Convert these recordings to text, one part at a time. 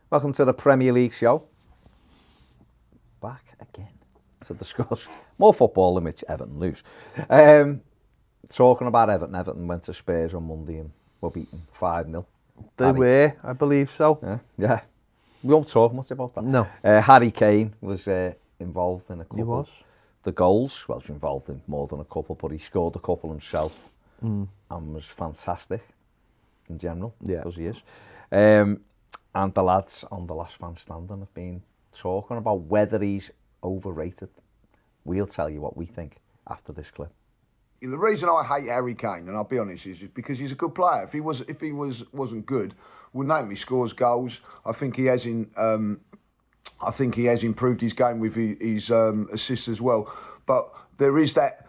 Welcome to the Premier League show. Back again to discuss more football than which Everton lose. Talking about Everton, Everton went to Spurs on Monday and were beaten 5-0. They were, I believe so. Yeah. We won't talk much about that. No. Harry Kane was involved in a couple. He was. The goals. Well, he was involved in more than a couple, but he scored a couple himself and was fantastic in general, because he is. And the lads on the last fan standing have been talking about whether he's overrated. We'll tell you what we think after this clip. The reason I hate Harry Kane, and I'll be honest, is because he's a good player. If he wasn't good, wouldn't name he scores goals. I think he has improved his game with his assists as well. But there is that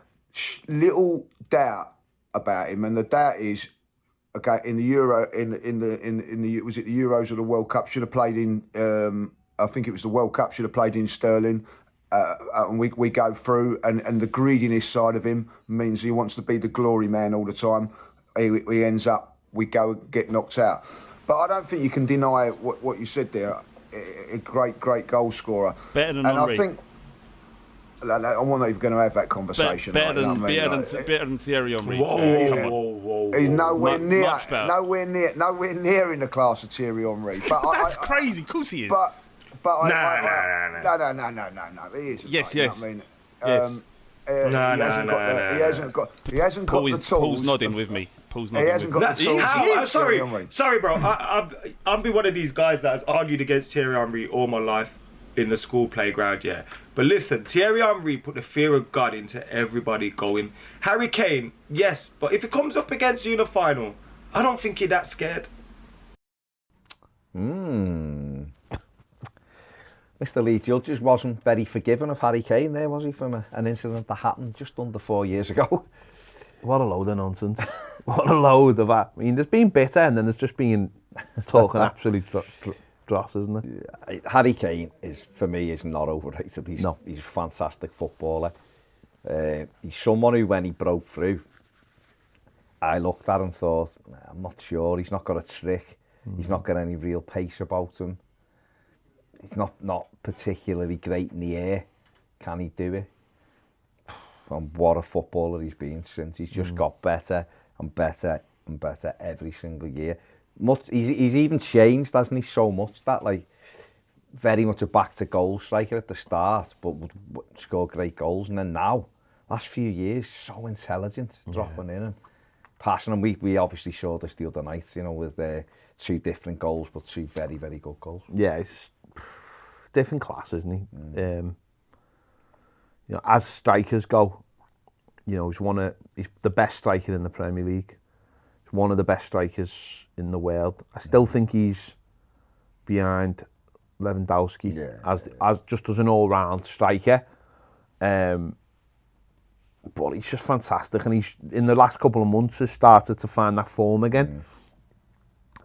little doubt about him, and the doubt is, okay, in the Euro, was it the Euros or the World Cup? Should have played in. I think it was the World Cup. Should have played in Sterling. And we go through, and the greediness side of him means he wants to be the glory man all the time. He ends up, we go and get knocked out. But I don't think you can deny what you said there. A great goal scorer. Better than and Henry. I think. I'm not even going to have that conversation. Better than Thierry Henry. Whoa. He's nowhere Much better. nowhere near in the class of Thierry Henry. But That's crazy. Of course he is. But No. He isn't. Yes, mate, yes. You know Yes. He hasn't got the tools. Paul's nodding with me. He hasn't got the tools. Sorry, bro. I've been one of these guys that has argued against Thierry Henry all my life in the school playground, yeah. But listen, Thierry Henry put the fear of God into everybody going. Harry Kane, yes, but if it comes up against you in the final, I don't think you're that scared. Mr. Lee Judges wasn't very forgiving of Harry Kane there, was he, from an incident that happened just under 4 years ago? What a load of nonsense. What a load of that. I mean, there's been bitter and then there's just been talking absolute dross, isn't it? Harry Kane, for me, is not overrated. He's a fantastic footballer. He's someone who, when he broke through, I looked at and thought, I'm not sure. He's not got a trick. He's not got any real pace about him. He's not particularly great in the air. Can he do it? And what a footballer he's been since. He's just got better and better and better every single year. He's even changed, hasn't he, so much that, like, very much a back-to-goal striker at the start, but would score great goals. And then now, last few years, so intelligent, dropping in and passing. And we obviously saw this the other night, you know, with two different goals, but two very, very good goals. Yeah, it's different class, isn't he? You know, as strikers go, you know, he's the best striker in the Premier League. He's one of the best strikers in the world. I still think he's behind Lewandowski as just as an all-round striker. But he's just fantastic, and he's in the last couple of months has started to find that form again.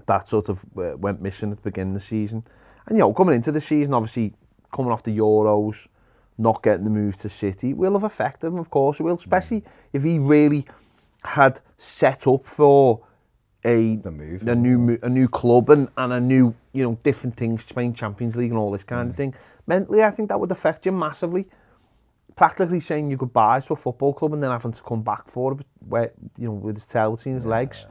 That sort of went missing at the beginning of the season. And, you know, coming into the season, obviously, coming off the Euros, not getting the move to City, will have affected him, of course it will, especially if he really had set up for a new club and a new, you know, different things, playing Champions League and all this kind of thing. Mentally, I think that would affect him massively. Practically saying your goodbyes to a football club and then having to come back for it, where, you know, with his tail between his legs.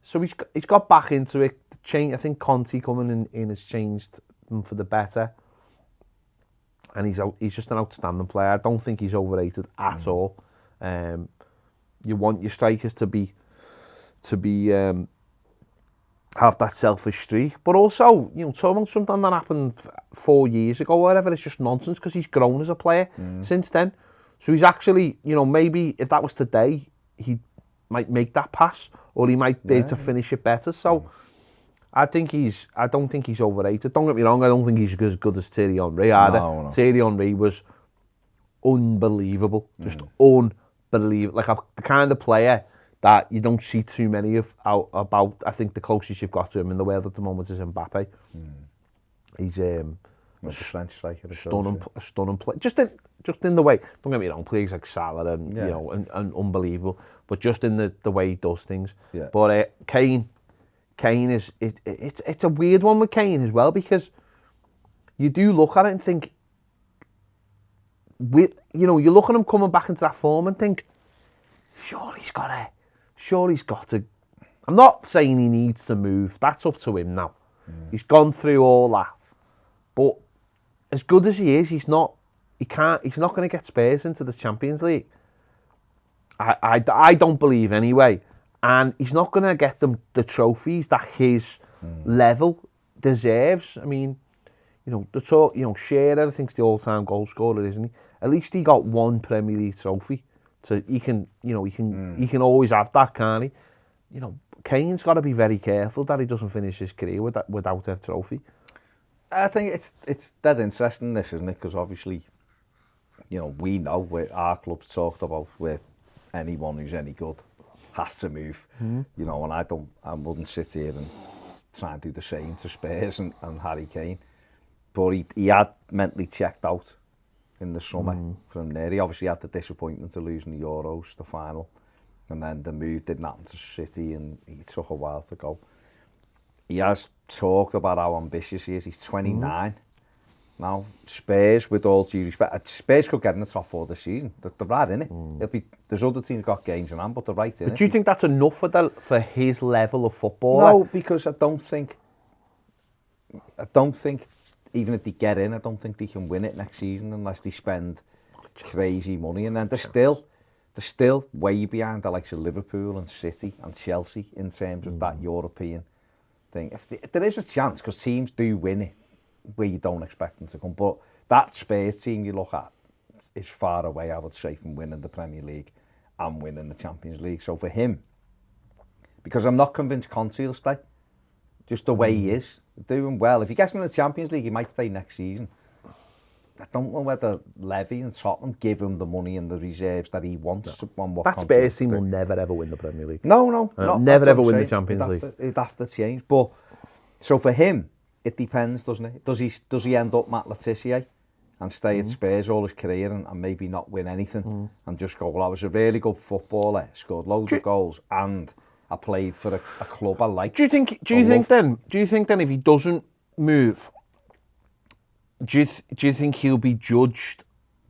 So he's got back into it. I think Conte coming in has changed him for the better. And he's just an outstanding player. I don't think he's overrated at all. You want your strikers to be have that selfish streak, but also, you know, talking about something that happened 4 years ago or whatever, it's just nonsense because he's grown as a player since then. So he's actually, you know, maybe if that was today, he might make that pass or he might be able to finish it better. So I don't think he's overrated. Don't get me wrong, I don't think he's as good as Thierry Henry either. No. Thierry Henry was unbelievable, just unbelievable. Like the kind of player that you don't see too many of about. I think the closest you've got to him in the world at the moment is Mbappe. He's a French striker, stunning player. Just in the way. Don't get me wrong, players like Salah and you know and unbelievable, but just in the way he does things. Yeah. But Kane is it's a weird one with Kane as well, because you do look at it and think, you look at him coming back into that form and think, sure he's got to. I'm not saying he needs to move. That's up to him now. He's gone through all that. But as good as he is, he's not going to get Spurs into the Champions League. I don't believe anyway. And he's not going to get them the trophies that his level deserves. I mean, Shearer, I think, is the all-time goal scorer, isn't he? At least he got one Premier League trophy. So he can always have that, can't he? Kane's got to be very careful that he doesn't finish his career without a trophy. I think it's dead interesting, this, isn't it? Because obviously, we know where our club's talked about where anyone who's any good has to move. And I wouldn't sit here and try and do the same to Spurs and Harry Kane. But he had mentally checked out in the summer from there. He obviously had the disappointment of losing the Euros, the final. And then the move didn't happen to City and he took a while to go. He has talked about how ambitious he is. He's 29. Now, Spurs, with all due respect, Spurs could get in the top 4 this season. They're right in it. There's other teams got games in hand, but they're right in it. But do you think that's enough for his level of football? No, because I don't think, even if they get in, I don't think they can win it next season unless they spend crazy money. And then they're still way behind the likes of Liverpool and City and Chelsea in terms of that European thing. If there is a chance, because teams do win it where you don't expect them to come, but that Spurs team you look at is far away, I would say, from winning the Premier League and winning the Champions League. So for him, because I'm not convinced Conte will stay, just the way he is, doing well. If he gets in the Champions League, he might stay next season. I don't know whether Levy and Tottenham give him the money and the reserves that he wants. No. That Spurs team will never ever win the Premier League. No. Never ever win the Champions League. It'd have to change. But so for him, it depends, doesn't it? Does he end up Matt Letizia and stay at Spurs all his career and maybe not win anything and just go, well, I was a really good footballer, scored loads of goals, and I played for a club I like. Do you think then if he doesn't move, do you think he'll be judged?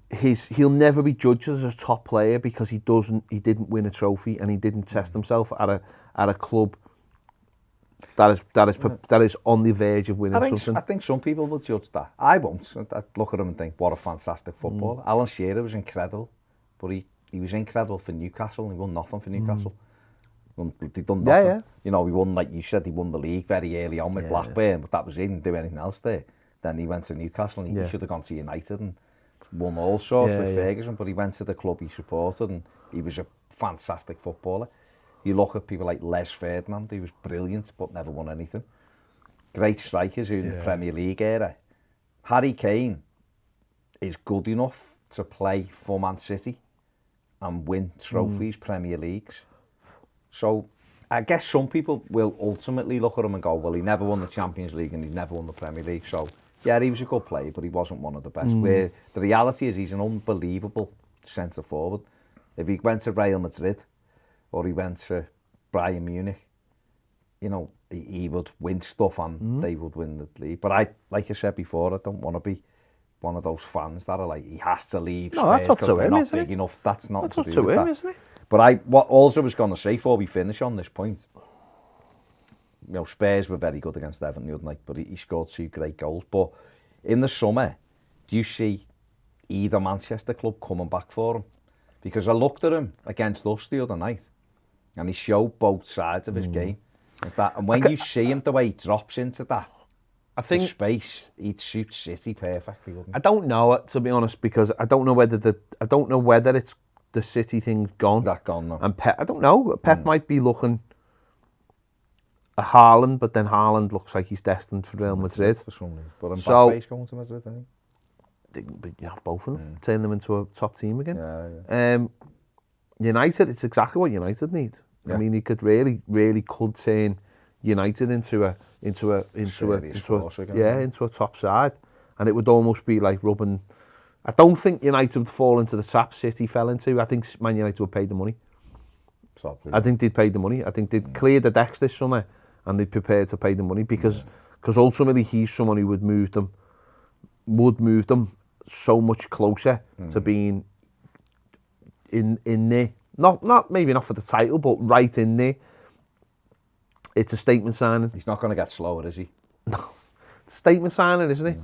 He'll never be judged as a top player because he didn't win a trophy and he didn't test himself at a club that is on the verge of winning something. I think some people will judge that. I won't. I'd look at him and think, what a fantastic footballer. Alan Shearer was incredible, but he was incredible for Newcastle. He won nothing for Newcastle. He'd done nothing. Yeah. He won, like you said, he won the league very early on with Blackburn, but that was it. He didn't do anything else there. Then he went to Newcastle and he should have gone to United and won all sorts with Ferguson, but he went to the club he supported and he was a fantastic footballer. You look at people like Les Ferdinand, he was brilliant but never won anything. Great strikers in the Premier League era. Harry Kane is good enough to play for Man City and win trophies, Premier Leagues. So I guess some people will ultimately look at him and go, well, he never won the Champions League and he never won the Premier League. So yeah, he was a good player, but he wasn't one of the best. Where the reality is he's an unbelievable centre forward. If he went to Real Madrid or he went to Bayern Munich, he would win stuff and they would win the league. But like I said before, I don't want to be one of those fans that are like, he has to leave. No, that's up to him, not big enough. That's not That's to up do to with him, that. isn't it? But what also was going to say before we finish on this point, Spurs were very good against Everton the other night, but he scored 2 great goals. But in the summer, do you see either Manchester club coming back for him? Because I looked at him against us the other night, and he showed both sides of his game. And when you see him, the way he drops into that space, he'd suit City perfectly, wouldn't he? I don't know, to be honest, because I don't know whether it's the City thing's gone. That gone now. And Pep, I don't know. Pep might be looking at Haaland, but then Haaland looks like he's destined for Real Madrid. For some reason. But Mbappe's going to Madrid, isn't he? You have both of them. Turn them into a top team again. Yeah. United, it's exactly what United need. Yeah. I mean, he could really could turn United into a top side, and it would almost be like rubbing. I don't think United would fall into the trap City fell into. I think Man United would pay the money. Probably. I think they'd pay the money. I think they'd clear the decks this summer and they'd prepare to pay the money because ultimately he's someone who would move them would move them so much closer to being in there. Not maybe not for the title, but right in there. It's a statement signing. He's not going to get slower, is he? Statement signing, isn't it?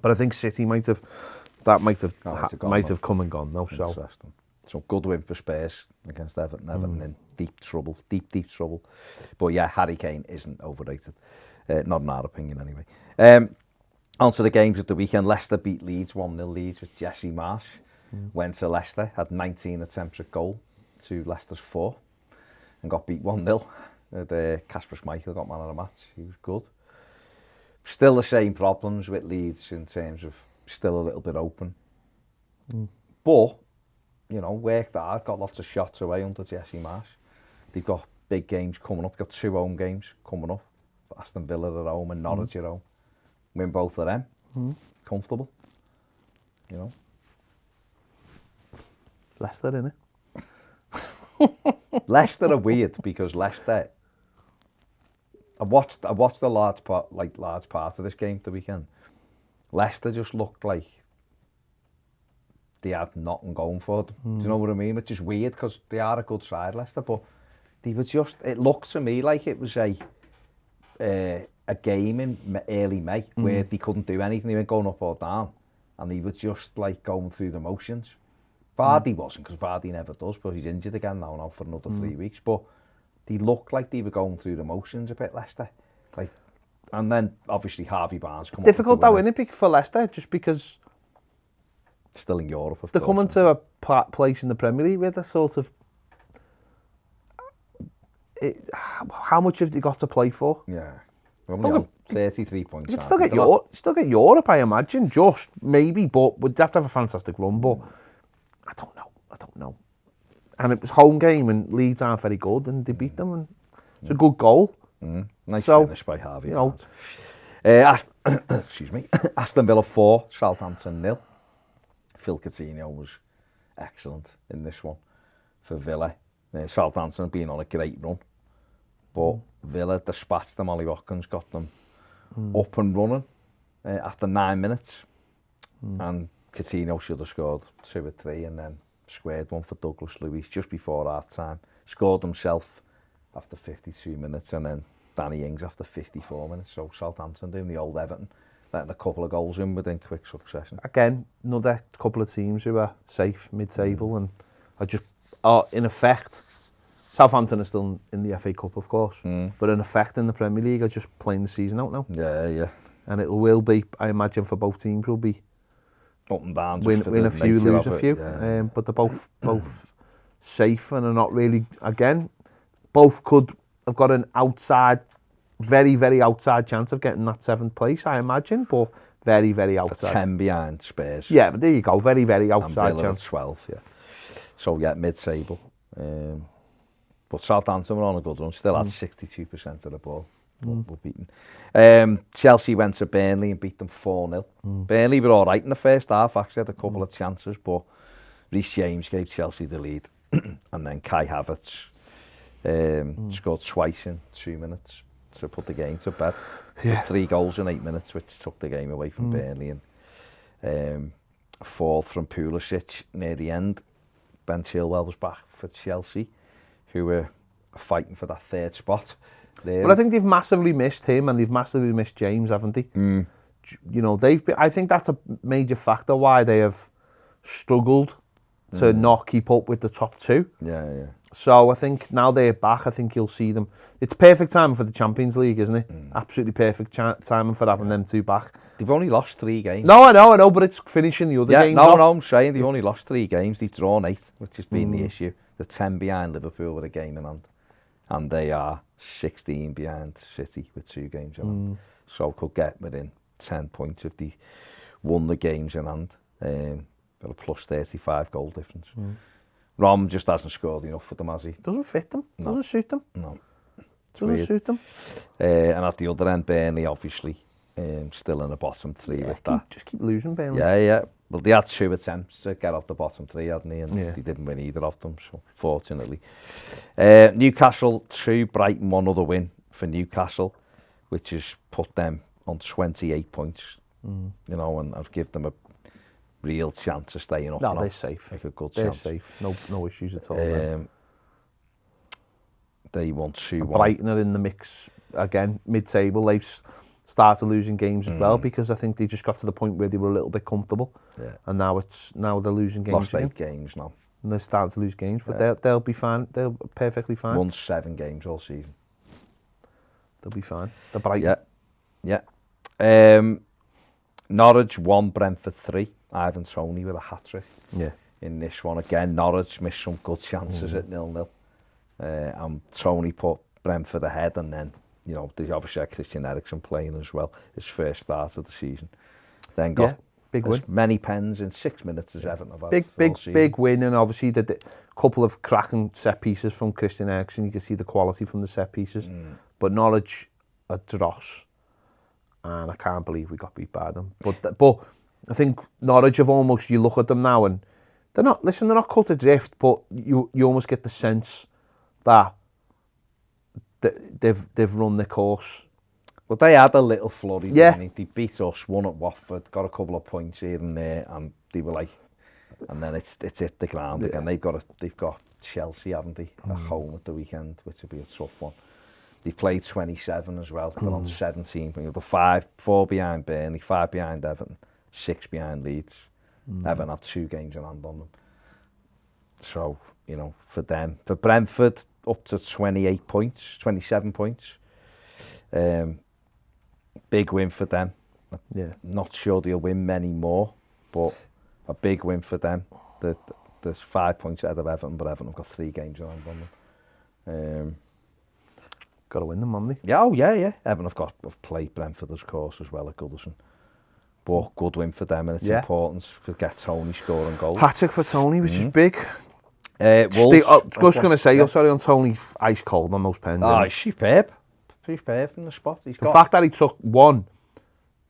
But I think City might have come and gone now. So Interesting. So good win for Spurs against Everton. Everton in deep trouble, deep trouble. But yeah, Harry Kane isn't overrated. Not in our opinion, anyway. On to the games of the weekend. Leicester beat Leeds 1-0 Leeds with Jesse Marsh. Went to Leicester, had 19 attempts at goal to Leicester's 4, and got beat 1-0. Kasper Schmeichel got man of the match. He was good. Still the same problems with Leeds in terms of still a little bit open. But, you know, worked hard, got lots of shots away under Jesse Marsh. They've got big games coming up. They've got 2 home games coming up. Aston Villa at home and Norwich at home. Win both of them. Comfortable. You know. Leicester, innit? Leicester are weird because Leicester. I watched a large part of this game the weekend. Leicester just looked like they had nothing going for them. Do you know what I mean? Which is weird because they are a good side, Leicester, but they were just. It looked to me like it was a game in early May where they couldn't do anything. They weren't going up or down, and they were just like going through the motions. Vardy wasn't, because Vardy never does, but he's injured again now for another 3 weeks. But they looked like they were going through the motions a bit, Leicester. Like, and then obviously Harvey Barnes come difficult though, isn't it, for Leicester, just because still in Europe, of they're course, coming to a place in the Premier League with a sort of. How much have they got to play for? Yeah, we're only on 33 points. You could still get Europe, I imagine, just maybe, but we'd have to have a fantastic run. But I don't know. And it was home game, and Leeds aren't very good, and they beat them, and it's a good goal. Nice finish by Harvey. You know, excuse me. Aston Villa 4, Southampton 0. Phil Coutinho was excellent in this one for Villa. Southampton being on a great run, but Villa dispatched them. Ollie Watkins got them up and running after 9 minutes, and Coutinho should have scored 2 or 3 and then squared one for Douglas Luiz just before half time. Scored himself after 52 minutes, and then Danny Ings after 54 minutes. So Southampton doing the old Everton, letting a couple of goals in within quick succession. Again, another couple of teams who are safe mid-table and are just, in effect, Southampton are still in the FA Cup, of course, but in effect in the Premier League are just playing the season out now. Yeah. And it will be, I imagine, for both teams, will be up and down. Win a few, lose a few. Yeah. But they're both safe and are not really, again, both could have got an outside, very, very outside chance of getting that 7th place, I imagine, but very, very outside. 10 behind Spurs. Yeah, but there you go, very, very outside and Villa chance. At 12, yeah. So, yeah, mid-table. But Southampton were on a good run, still had 62% of the ball. Were beaten. Chelsea went to Burnley and beat them 4-0. Burnley were all right in the first half, actually had a couple of chances, but Reece James gave Chelsea the lead. And then Kai Havertz scored twice in 2 minutes to put the game to bed. Yeah. 3 goals in 8 minutes, which took the game away from Burnley. And a fall from Pulisic near the end. Ben Chilwell was back for Chelsea, who were fighting for that 3rd spot. But I think they've massively missed him, and they've massively missed James, haven't they? You know, I think that's a major factor why they have struggled to not keep up with the top 2. Yeah. So I think now they're back, I think you'll see them. It's perfect timing for the Champions League, isn't it? Absolutely perfect timing for having them 2 back. They've only lost 3 games. No, I know, but it's finishing the other games off. No, I'm saying they've only lost 3 games. They've drawn 8, which has been the issue. They're 10 behind Liverpool with a game in hand. And they are 16 behind City with 2 games in hand. So could get within 10 points if they won the games in hand. Got a plus 35 goal difference. Rom just hasn't scored enough for them, has he? Doesn't fit them. No. Doesn't suit them. No. Doesn't suit them. And at the other end, Burnley obviously still in the bottom 3 with that. Just keep losing, Burnley. Yeah. Well, they had 2 attempts to get off the bottom 3, hadn't they? And they didn't win either of them, so fortunately. Newcastle 2, Brighton 1 other win for Newcastle, which has put them on 28 points, you know, and I've given them a real chance of staying up. No, they're safe. Like a good they're chance. safe. No issues at all. They won 2-1. Brighton are in the mix again, mid-table. They've started losing games as well because I think they just got to the point where they were a little bit comfortable. Yeah. And now they're losing games Lost again. 8 games now. And they're starting to lose games, but they'll be fine. They'll perfectly fine. Won 7 games all season. They'll be fine. They're Brighton. Yeah. Norwich 1, Brentford 3. Ivan Toney with a hat-trick. Yeah. In this one again, Norwich missed some good chances at 0-0. And Toney put Brentford ahead, and then, you know, they obviously had Christian Eriksen playing as well, his first start of the season. Then got big win. as many pens in 6 minutes as Everton have had. Big win, and obviously the couple of cracking set pieces from Christian Eriksen. You can see the quality from the set pieces. But Norwich are dross, and I can't believe we got beat by them. But I think Norwich have almost, you look at them now and they're not cut adrift, but you almost get the sense that they've run their course. But they had a little flurry. Yeah. They beat us, won at Watford, got a couple of points here and there, and they were like, and then it's hit the ground again. They've got Chelsea, haven't they, at home at the weekend, which will be a tough one. They played 27 as well, but on 17. The 4 behind Burnley, 5 behind Everton, 6 behind Leeds. Everton had 2 games in hand on them. So, you know, for Brentford, up to 28 points, 27 points. Big win for them. Yeah. Not sure they'll win many more, but a big win for them. There's 5 points ahead of Everton, but Everton have got 3 games in hand on them. Got to win them, haven't they? Yeah. Everton have played Brentford, of course, as well at Goodison. But good win for them, and it's important to get Toney scoring goals. Hat-trick for Toney, which is big. Wolves, I was going to say, sorry, on Toney, ice cold on those pens. He's superb. Superb from the spot. The fact that he took one,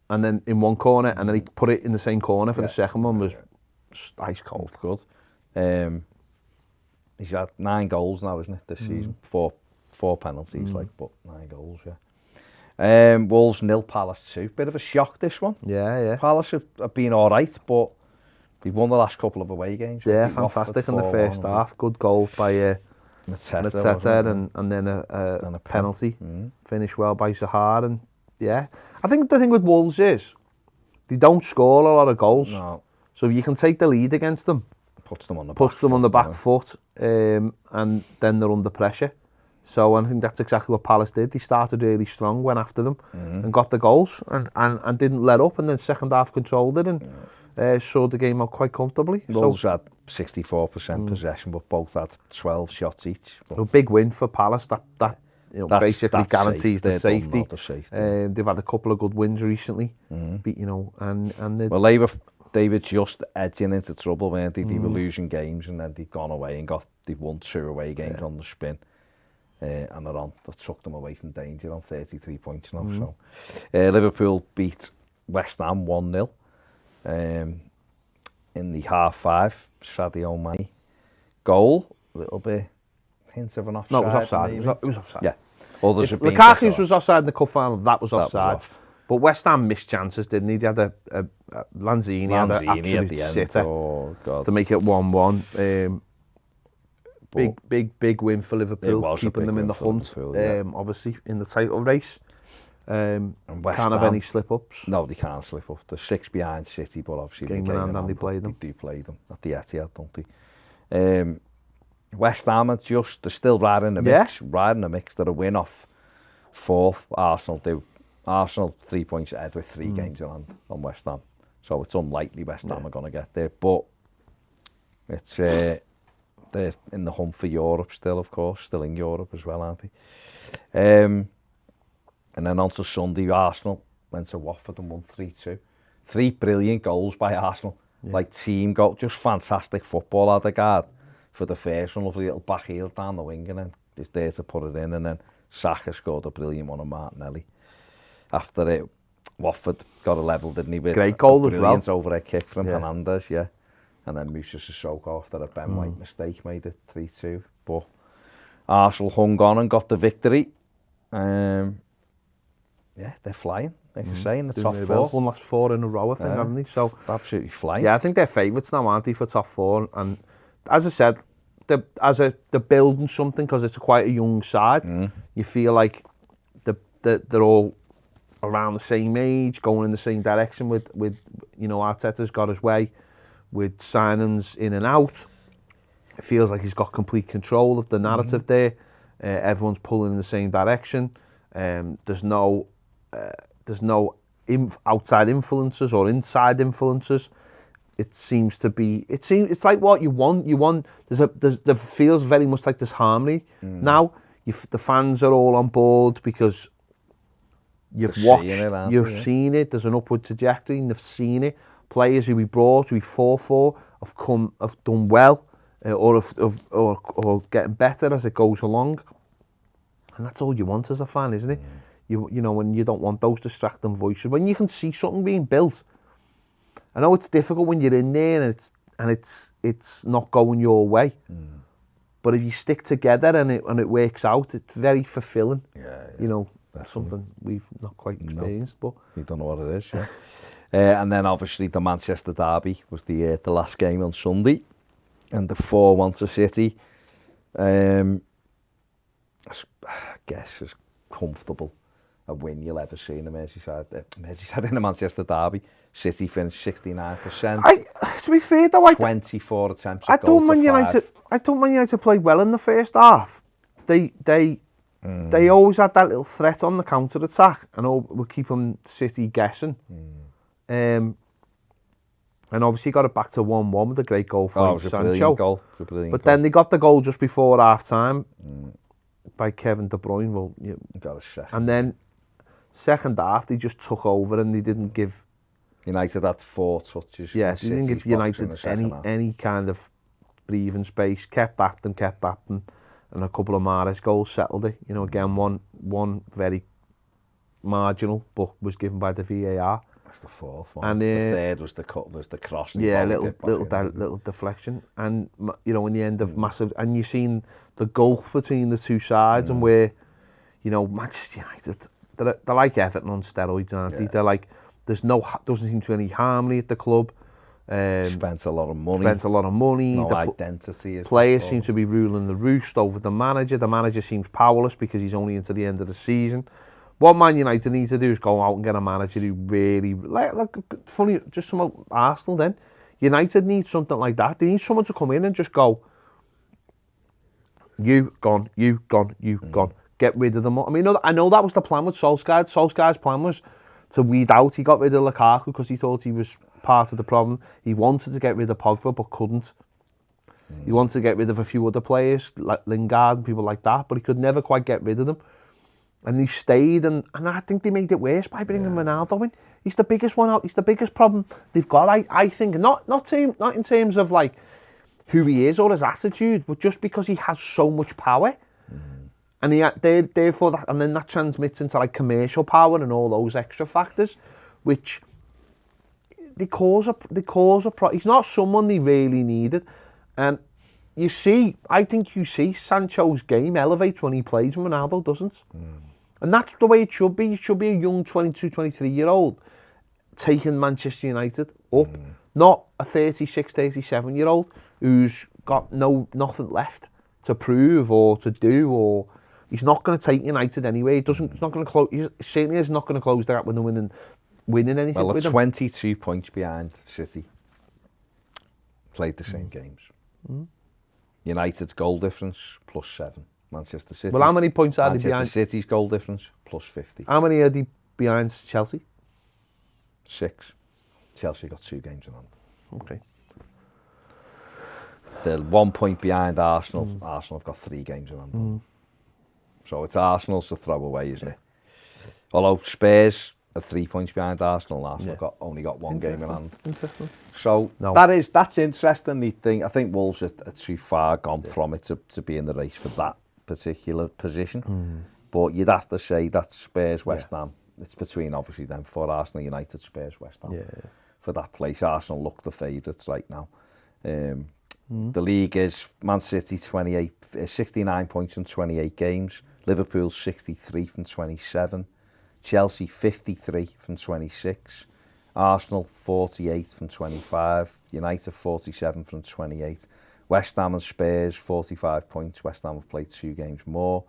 and then in one corner, and then he put it in the same corner for the second one was ice cold. Good. He's had 9 goals now, isn't it, this season? 4 penalties, but 9 goals, Wolves 0, Palace 2. Bit of a shock, this one. Yeah. Palace have been all right, but they've won the last couple of away games. Yeah, fantastic in the first half. Good goal by Mateta and then a penalty. Finished well by Zahar, and I think the thing with Wolves is they don't score a lot of goals. No. So if you can take the lead against them, puts them on the back foot, and then they're under pressure. So I think that's exactly what Palace did. They started really strong, went after them, and got the goals, and didn't let up. And then second half controlled it and showed the game out quite comfortably. Wolves had 64% possession, but both had 12 shots each. A big win for Palace. That basically guarantees the safety. They've had a couple of good wins recently, and they were just edging into trouble, weren't they? They were losing games, and then they've gone away and they've won 2 away games on the spin. And that took them away from danger on 33 points now. So Liverpool beat West Ham 1-0 in the half-5. Sadio Mane goal, a little bit hint of an offside. No, it was offside. Maybe. It was offside. Yeah. Others If have been Lukaku's was offside in the cup final, that was offside. off. But West Ham missed chances, didn't he? They had a Lanzini had an absolute at the end. sitter Oh, God. to make it 1-1. Big win for Liverpool, keeping them in the hunt, obviously in the title race. And can't have any slip-ups. No, they can't slip up. They're 6 behind City, but obviously Game in hand, and they play them. They do play them at the Etihad, don't they? West Ham are they're still riding the mix. They're a win off 4th. Arsenal do. Arsenal 3 points ahead with 3 games in hand on West Ham. So it's unlikely West Ham are going to get there, but it's they're in the hunt for Europe still, of course, still in Europe as well, aren't they? And then on to Sunday, Arsenal went to Watford and won 3-2. 3 brilliant goals by Arsenal, like team goal, just fantastic football out the guard for the first one, lovely little back heel down the wing, and then he's there to put it in, and then Saka scored a brilliant one on Martinelli. After it, Watford got a level, didn't he? With great goal as well. Brilliant overhead kick from Hernandez, and then Moussa Sissoko after a Ben White mistake made it 3-2. But Arsenal hung on and got the victory. They're flying. like you say, in the Doing top really four. well. Won last 4 in a row, I think, haven't they? So Absolutely flying. yeah, I think they're favourites now, aren't they, for top 4? And as I said, they're building something because it's quite a young side. You feel like they're all around the same age, going in the same direction with you know, Arteta's got his way with signings in and out. It feels like he's got complete control of the narrative there. Everyone's pulling in the same direction. There's no outside influences or inside influences. It seems to be. It's like what you want. There feels very much like this harmony now. The fans are all on board because you've seen it. There's an upward trajectory, and they've seen it. Players who we brought, who we fought for, have done well, or getting better as it goes along. And that's all you want as a fan, isn't it? You know, when you don't want those distracting voices, when you can see something being built. I know it's difficult when you're in there and it's not going your way. But if you stick together and it works out, it's very fulfilling. Yeah. You know, definitely. Something we've not quite experienced, but we don't know what it is. Yeah. And then obviously the Manchester derby was the last game on Sunday, and the 4-1 to City. I guess as comfortable a win you'll ever see in the Merseyside in the Manchester derby. City finished 69%. To be fair though, 24 attempts. I don't mind United play well in the first half. They always had that little threat on the counter attack, and we're keeping City guessing. And obviously got it back to 1-1 with a great goal from Sancho. But then they got the goal just before half time by Kevin De Bruyne. Well, got a second. And then second half they just took over and they didn't give United had 4 touches. Yes, they didn't give United any kind of breathing space. Kept at them, and a couple of Mahrez goals settled it. You know, again, one very marginal, but was given by the VAR. That's the fourth one. And the third was the cross. Yeah, little deflection, and you know, in the end of massive, and you've seen the gulf between the two sides, and where, you know, Manchester United, they're like Everton on steroids, aren't they? They're like, doesn't seem to be any harmony at the club. Spent a lot of money. No identity. Players seem to be ruling the roost over the manager. The manager seems powerless because he's only into the end of the season. What Man United need to do is go out and get a manager who really, like funny, just some Arsenal then. United need something like that. They need someone to come in and just go, you gone. Get rid of them. I mean, I know that was the plan with Solskjaer. Solskjaer's plan was to weed out. He got rid of Lukaku because he thought he was part of the problem. He wanted to get rid of Pogba but couldn't. He wanted to get rid of a few other players like Lingard and people like that, but he could never quite get rid of them. And he stayed, and I think they made it worse by bringing Ronaldo in. He's the biggest one out. He's the biggest problem they've got. I think not in terms of like who he is or his attitude, but just because he has so much power. And therefore that, and then that transmits into like commercial power and all those extra factors, which they cause a problem. He's not someone they really needed, and I think you see Sancho's game elevates when he plays when Ronaldo doesn't, and that's the way it should be. It should be a young 22, 23-year-old taking Manchester United up, not a 36, 37-year-old who's got nothing left to prove or to do, or he's not going to take United anyway. He's not going to close. He certainly is not going to close the gap with them winning anything. Well, with them. 22 points behind City. Played the same games. United's goal difference +7. Manchester City. Well, how many points are they behind? Manchester City's goal difference +50. How many are they behind Chelsea? 6. Chelsea got 2 games in hand. Okay. They're 1 point behind Arsenal. Arsenal have got 3 games in hand. So it's Arsenal's to throw away, isn't it? Although Spurs are 3 points behind Arsenal. Arsenal only got 1 game in hand. Interesting. So that's interesting. I think Wolves are too far gone from it to be in the race for that particular position. But you'd have to say that Spurs, West Ham, it's between obviously them for Arsenal, United, Spurs, West Ham. For that place, Arsenal look the favourites right now. The league is Man City 69 points from 28 games, Liverpool 63 from 27, Chelsea 53 from 26, Arsenal 48 from 25, United 47 from 28, West Ham and Spurs 45 points, West Ham have played 2 games more,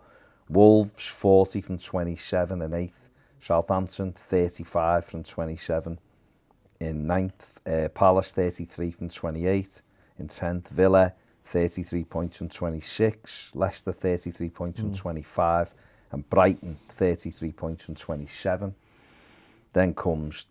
Wolves 40 from 27 in 8th, Southampton 35 from 27 in 9th, Palace 33 from 28 in 10th, Villa 33 points from 26, Leicester 33 points from 25, and Brighton 33 points from 27. Then comes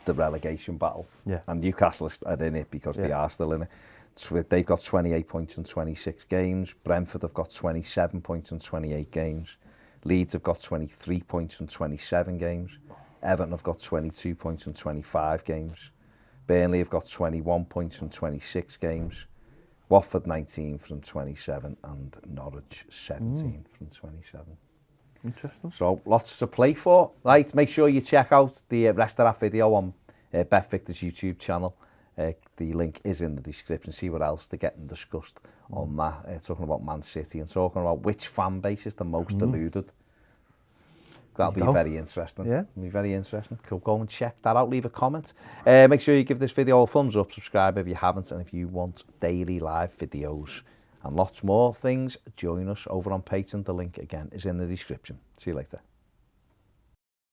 the relegation battle, and Newcastle are in it because they are still in it. So they've got 28 points in 26 games. Brentford have got 27 points in 28 games. Leeds have got 23 points in 27 games. Everton have got 22 points in 25 games. Burnley have got 21 points from 26 games. Watford 19 from 27 and Norwich 17 from 27. Interesting. So lots to play for. Right, make sure you check out the rest of that video on Bet Victor's YouTube channel. The link is in the description. See what else they're getting discussed on that. Talking about Man City and talking about which fan base is the most deluded. That'll be very interesting. Yeah. It'll be very interesting. Cool. Go and check that out. Leave a comment. Make sure you give this video a thumbs up. Subscribe if you haven't. And if you want daily live videos and lots more things, join us over on Patreon. The link again is in the description. See you later.